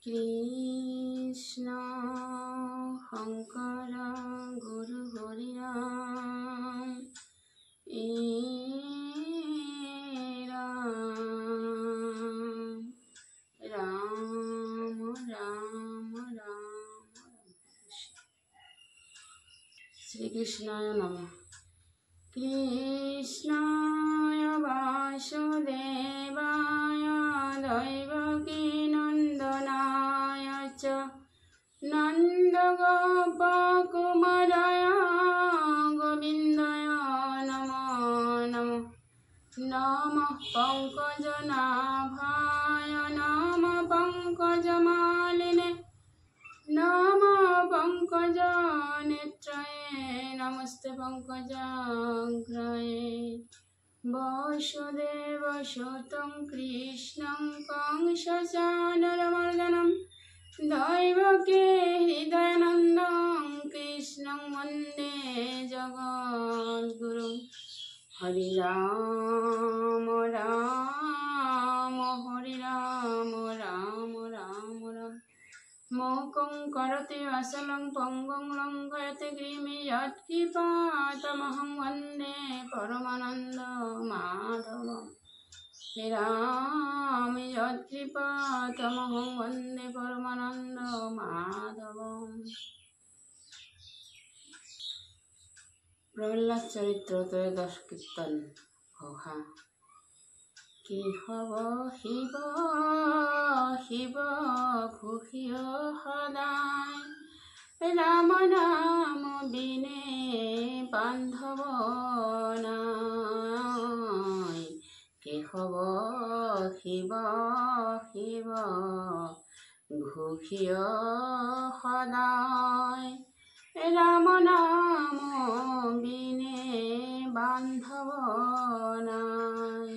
কৃষ্ণ শংকৰ গুৰু হৰি ৰাম ৰাম ৰাম ৰাম শ্রীকৃষ্ণায় নমঃ। কৃষ্ণায় বাসুদেবায় দৈবকী নন্দনায় চ নন্দগোপকুমারায় গোবিন্দায় নমো নমঃ। নমঃ পঙ্কজনাভায় নমঃ পঙ্কজমালিনে নমঃ পঙ্কজনেত্রায় নমস্তে পঙ্কজাগ্রয়ে। বসুদেবসুतं কৃষ্ণং কংসচাণূরমর্দनं দৈবকী হৃদয়ানন্দং কৃষ্ণং বন্দে জগদ্গুরুং। হরি রাম রাম হরি রাম রাম রাম রাম মোকং করতে আসলং পঙ্গং লঙ্ঘয়তে গৃহীমি যৎকৃপাতমহং বন্দে পরমানন্দ মাধবম। হে রাম যৎকৃপাতমহং বন্দে পরমানন্দ মাধবম। প্রহ্লাদ চরিত্র ত্রয়োদশ কীর্তন ঘোষা। কি হব শিৱ শিৱ ঘোষিয় সদায় ৰাম নাম বিনে বান্ধৱ নাই। কি হব শিৱ শিৱ ঘোষিয় সদায় ৰাম নাম বিনে বান্ধৱ নাই।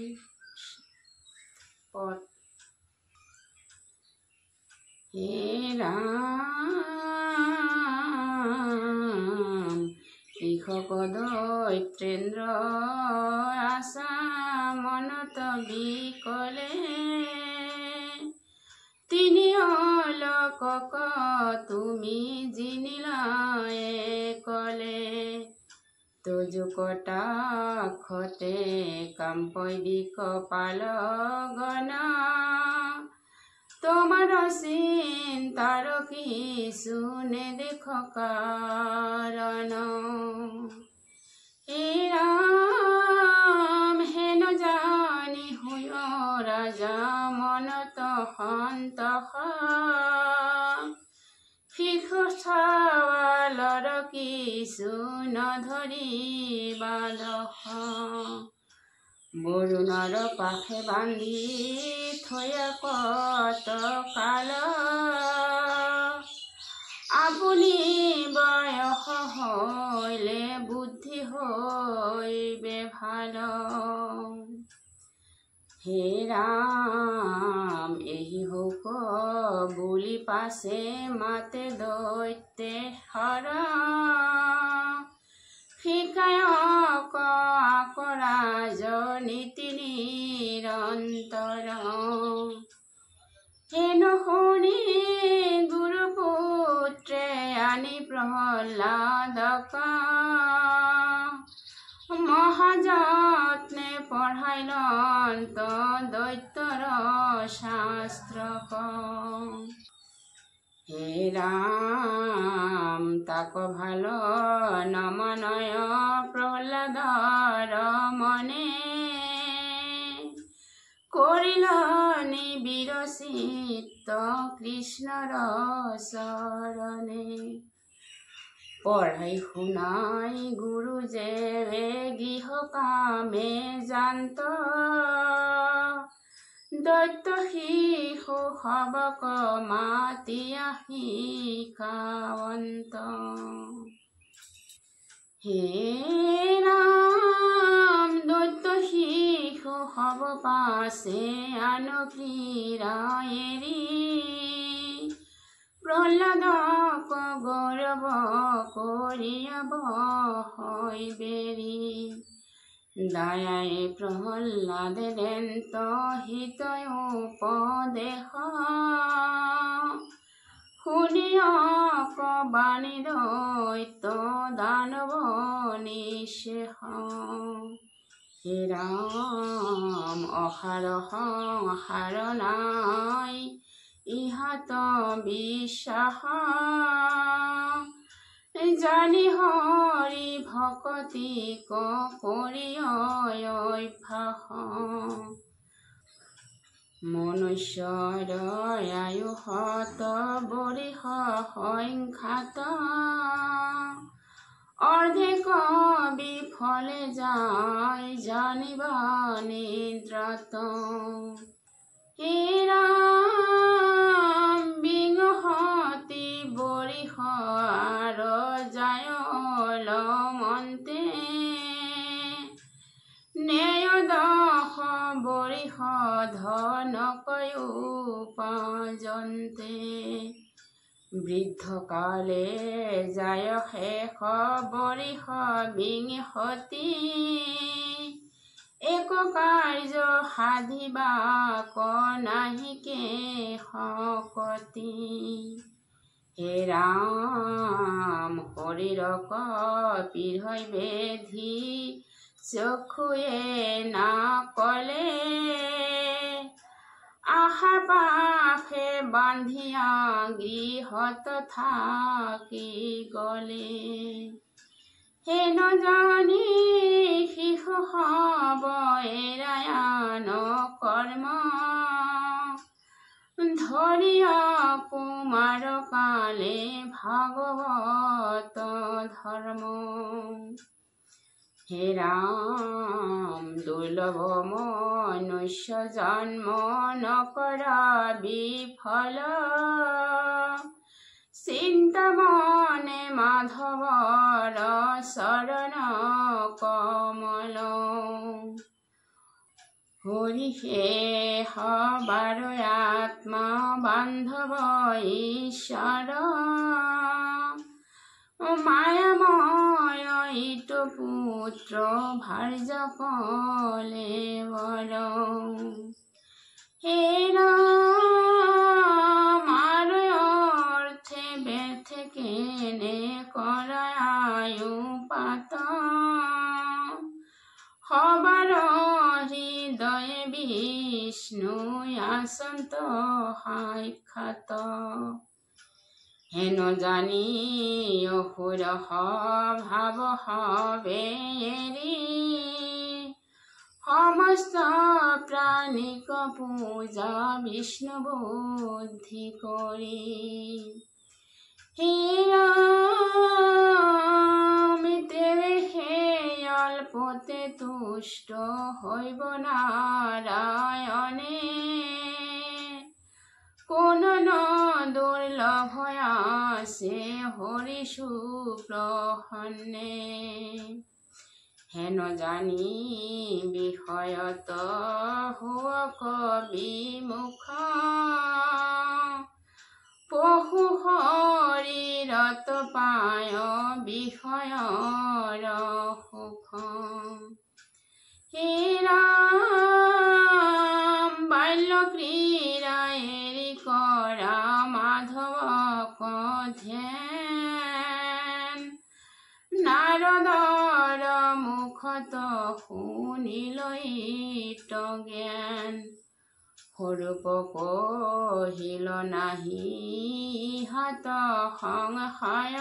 পদ হে ৰাম কৃষক দৈত্ৰেন্দ্ৰ আশা মনত বিকলে তিনি লোকক তুমি জিনিলায়ে কলে। তোজো কটাক্ষতে কাম্পই কপাল গনা তোমার চিন্তার কিছু নেদেখ কারণ। হে রাম হেন জানি হুয় রাজা মনত সন্তোষ শিশু ছাৱালৰ কিছু নধৰিবা দোষ। বৰুণৰ পাশে বান্ধি থৈ কত কাল আপুনি বয়স হইলে বুদ্ধি হইবে ভাল। হে ৰাম এই হোক বুলি পাছে মাতে দৈত্যে হৰ শিকায় কৰা নীতি নিৰন্তৰ। হেনো শুনি গুৰুপুত্ৰে আনি প্ৰহ্লাদক মহাযত্নে পঢ়াইলন্ত দৈত্যৰ শাস্ত্ৰক। হে ৰাম তাক ভাল নমনয় প্ৰহ্লাদৰ মনে কৰিল নিবিৰচিত কৃষ্ণৰ চৰণে। পঢ়াই শুনাই গুৰু যে গৃহ কামে জান্ত দৈত্য শিশু সবক মাতিয়া শিকাৱন্ত। হে ৰাম দৈত্য শিশু সব পাছে আনো ক্ৰীড়া এৰি প্ৰহ্লাদক গৌৰৱ কৰিয়াব হয় বেৰি। দায়ায় প্ৰহ্লাদে দেন তো হিতয় উপদেশ বাণী দৈত্য দানব নিঃশেষ। হে ৰাম অসাৰ সংসাৰ নাই ইহাত বিশ্বাস, জানি হৰি ভকতি কৰি অভ্যাস। মনুষ্যৰ আয়ু শত বৰিষ সংখ্যাত, অৰ্ধেক বিফলে যায় জানিবা নিদ্ৰাত। হে ৰাম বিংশতি বৰিষ আৰ যায় অলমন্তে, ন্যায়দশ বৰিষ ধনকৈ উপাৰ্জন্তে। বৃদ্ধকালে যায় শেষ বৰিষ বিংশতি, এক কাৰ্য সাধিবাক নাহিকে শকতি। হে ৰাম শৰীৰক পিঢ়ৈ বেধি, চক্ষুৱে নাকলে, আশা পাশে বান্ধিয়া গৃহত থাকি গলে। হে নজানি শিশু হব এৰায়ান কৰ্ম, ধৰিয়া কুমাৰ কালে ভাগৱত ধৰ্ম। হে ৰাম দুৰ্লভ মনুষ্য জন্ম নকৰা বিফল, চিন্তামনে মাধৱৰ চৰণ কমল। হৰি হে সবাৰ আত্মা বান্ধৱ ঈশ্বৰ, মায়াময় ইটো পুত্ৰ ভাৰ্য কলেৱৰ। হে ৰাম আৰ অৰ্থে ব্যৰ্থে কেনে কৰায়ু পাত, সবাৰ হৃদয়ে বিষ্ণু আচন্ত সাক্ষাৎ। হেন জানি অসুৰ ভাৱ হবে এৰি, সমস্ত প্ৰাণীক পূজা বিষ্ণু বুদ্ধি কৰি। হে ৰাম তেৱে সেই অল্পতে তুষ্ট হৈব নাৰায়ণে, কোন ন দুৰ্লভ আছে হৰি সুপ্ৰসন্নে। হেন জানি বিষয়ত হুৱক বিমুখ, পশু শৰীৰত পায় বিষয়ৰ সুখ। হে ৰাম বাল্য ক্ৰীড়া এৰি কৰা মাধৱক ধ্যান, নাৰদৰ মুখত শুনিলৈ জ্ঞান। স্বৰূপ কহিল নাহি হাত সংশয়,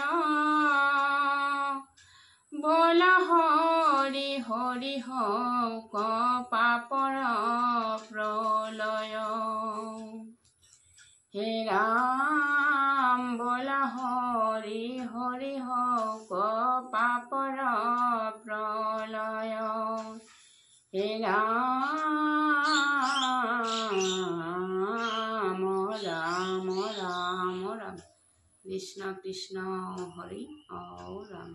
বলা হৰি হৰি হওক পাপৰ প্ৰলয়। হে ৰাম বলা হৰি হৰি হওক পাপৰ প্ৰলয়। হে ৰাম ৰাম ৰাম ৰাম, কৃষ্ণ কৃষ্ণ হৰি ৰাম।